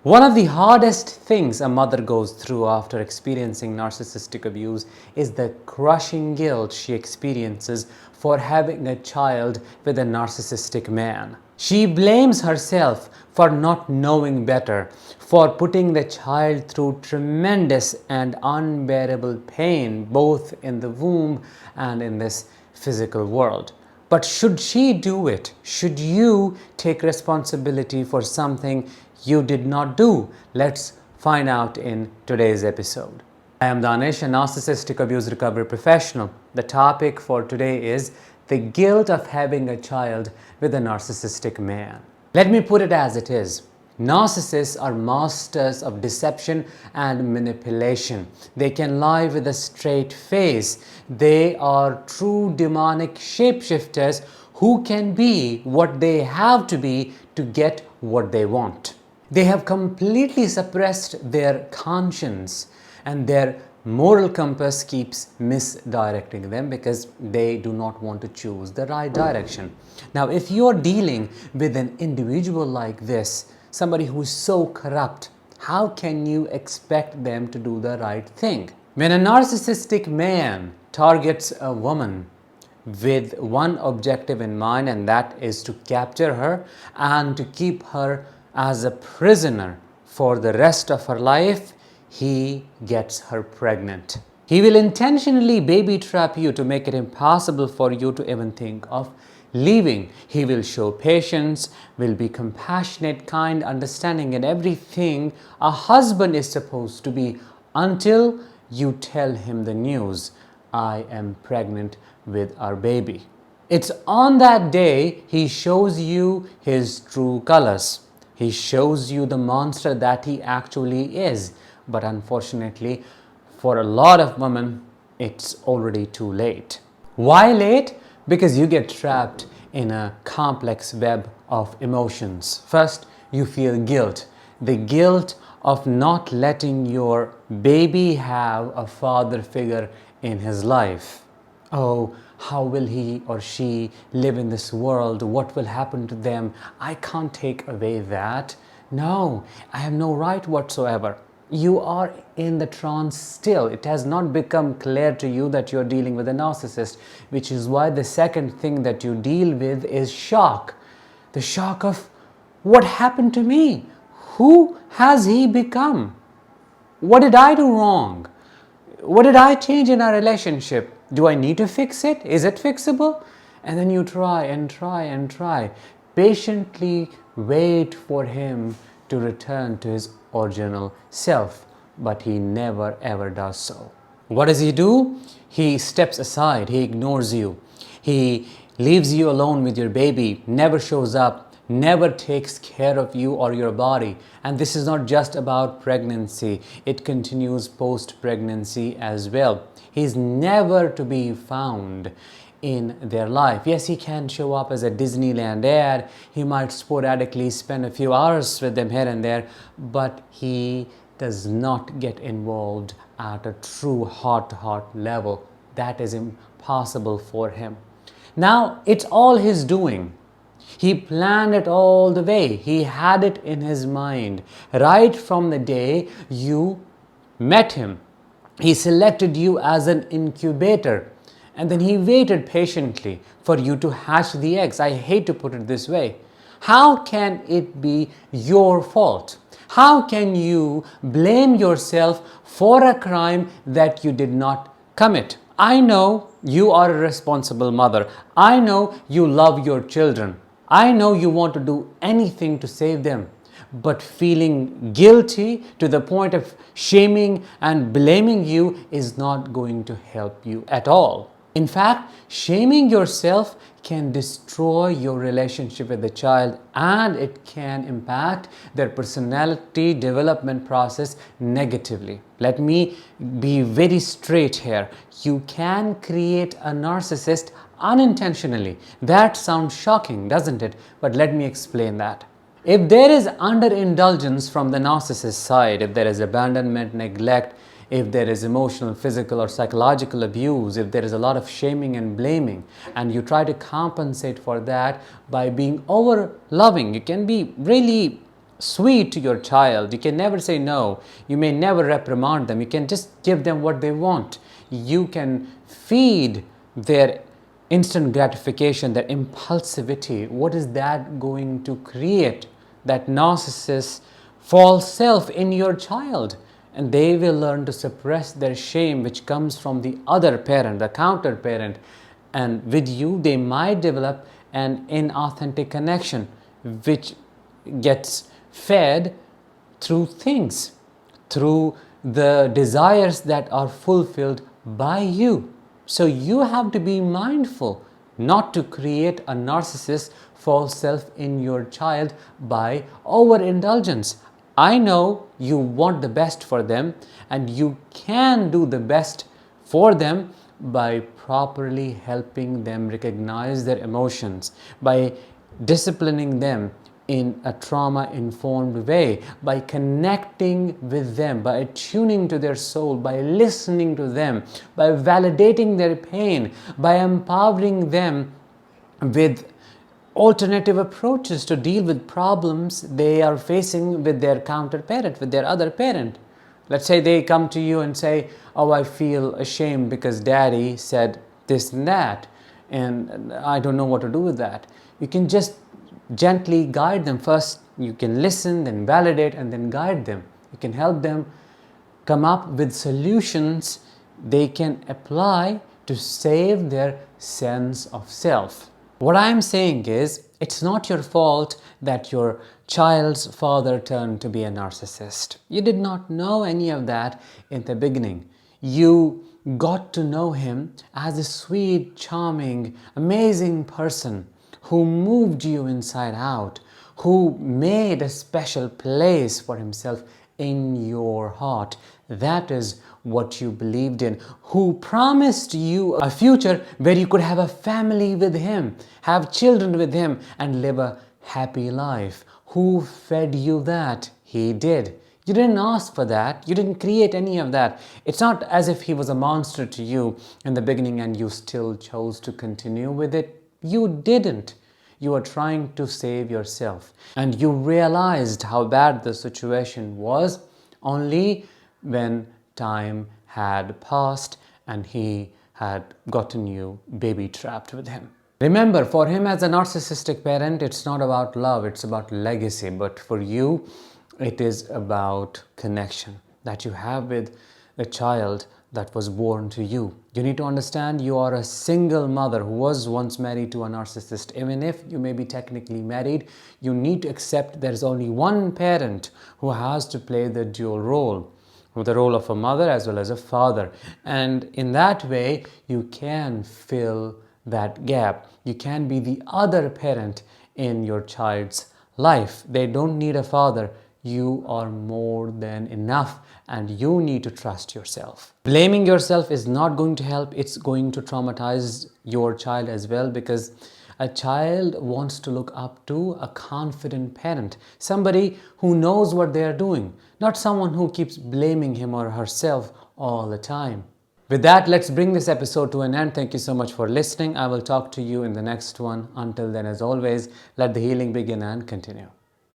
One of the hardest things a mother goes through after experiencing narcissistic abuse is the crushing guilt she experiences for having a child with a narcissistic man. She blames herself for not knowing better, for putting the child through tremendous and unbearable pain both in the womb and in this physical world. But should she do it? Should you take responsibility for something you did not do? Let's find out in today's episode. I am Danish, a narcissistic abuse recovery professional. The topic for today is the guilt of having a child with a narcissistic man. Let me put it as it is. Narcissists are masters of deception and manipulation. They can lie with a straight face. They are true demonic shapeshifters who can be what they have to be to get what they want. They have completely suppressed their conscience, and their moral compass keeps misdirecting them because they do not want to choose the right direction. Now, if you're dealing with an individual like this, somebody who is so corrupt, how can you expect them to do the right thing? When a narcissistic man targets a woman with one objective in mind, and that is to capture her and to keep her as a prisoner for the rest of her life, he gets her pregnant. He will intentionally baby trap you to make it impossible for you to even think of leaving. He will show patience, will be compassionate, kind, understanding, and everything a husband is supposed to be until you tell him the news: I am pregnant with our baby. It's on that day he shows you his true colors. He shows you the monster that he actually is. But unfortunately, for a lot of women, it's already too late. Why late? Because you get trapped in a complex web of emotions. First, you feel guilt. The guilt of not letting your baby have a father figure in his life. Oh, how will he or she live in this world? What will happen to them? I can't take away that. No, I have no right whatsoever. You are in the trance still. It has not become clear to you that you're dealing with a narcissist, which is why the second thing that you deal with is shock. The shock of, what happened to me? Who has he become? What did I do wrong? What did I change in our relationship? Do I need to fix it? Is it fixable? And then you try and try and try. Patiently wait for him to return to his original self. But he never ever does so. What does he do? He steps aside. He ignores you. He leaves you alone with your baby, never shows up, never takes care of you or your body. And this is not just about pregnancy, it continues post-pregnancy as well. He's never to be found in their life. Yes, he can show up as a Disneyland ad, he might sporadically spend a few hours with them here and there, but he does not get involved at a true heart-to-heart level. That is impossible for him. Now, it's all his doing. He planned it all the way. He had it in his mind. Right from the day you met him, he selected you as an incubator. And then he waited patiently for you to hatch the eggs. I hate to put it this way. How can it be your fault? How can you blame yourself for a crime that you did not commit? I know you are a responsible mother. I know you love your children. I know you want to do anything to save them. But feeling guilty to the point of shaming and blaming you is not going to help you at all. In fact, shaming yourself can destroy your relationship with the child, and it can impact their personality development process negatively. Let me be very straight here. You can create a narcissist unintentionally. That sounds shocking, doesn't it? But let me explain that. If there is underindulgence from the narcissist side, if there is abandonment, neglect, if there is emotional, physical, or psychological abuse, if there is a lot of shaming and blaming, and you try to compensate for that by being over loving, you can be really sweet to your child. You can never say no. You may never reprimand them. You can just give them what they want. You can feed their instant gratification, their impulsivity. What is that going to create? That narcissist false self in your child. And they will learn to suppress their shame, which comes from the other parent, the counter parent. And with you, they might develop an inauthentic connection, which gets fed through things, through the desires that are fulfilled by you. So you have to be mindful not to create a narcissist false self in your child by overindulgence. I know you want the best for them, and you can do the best for them by properly helping them recognize their emotions, by disciplining them in a trauma-informed way, by connecting with them, by attuning to their soul, by listening to them, by validating their pain, by empowering them with alternative approaches to deal with problems they are facing with their counter parent, with their other parent. Let's say they come to you and say, oh, I feel ashamed because daddy said this and that, and I don't know what to do with that. You can just gently guide them. First, you can listen, then validate, and then guide them. You can help them come up with solutions they can apply to save their sense of self. What I'm saying is, it's not your fault that your child's father turned to be a narcissist. You did not know any of that in the beginning. You got to know him as a sweet, charming, amazing person who moved you inside out, who made a special place for himself in your heart. That is what you believed in, who promised you a future where you could have a family with him, have children with him, and live a happy life. Who fed you that? He did. You didn't ask for that. You didn't create any of that. It's not as if he was a monster to you in the beginning and you still chose to continue with it. You didn't. You are trying to save yourself. And you realized how bad the situation was only when time had passed and he had gotten you baby trapped with him. Remember, for him as a narcissistic parent, it's not about love, it's about legacy. But for you, it is about connection that you have with the child that was born to you. You need to understand you are a single mother who was once married to a narcissist. Even if you may be technically married, you need to accept there's only one parent who has to play the dual role, the role of a mother as well as a father. And in that way, you can fill that gap. You can be the other parent in your child's life. They don't need a father. You are more than enough, and you need to trust yourself. Blaming yourself is not going to help. It's going to traumatize your child as well, because a child wants to look up to a confident parent, somebody who knows what they are doing, not someone who keeps blaming him or herself all the time. With that, let's bring this episode to an end. Thank you so much for listening. I will talk to you in the next one. Until then, as always, let the healing begin and continue.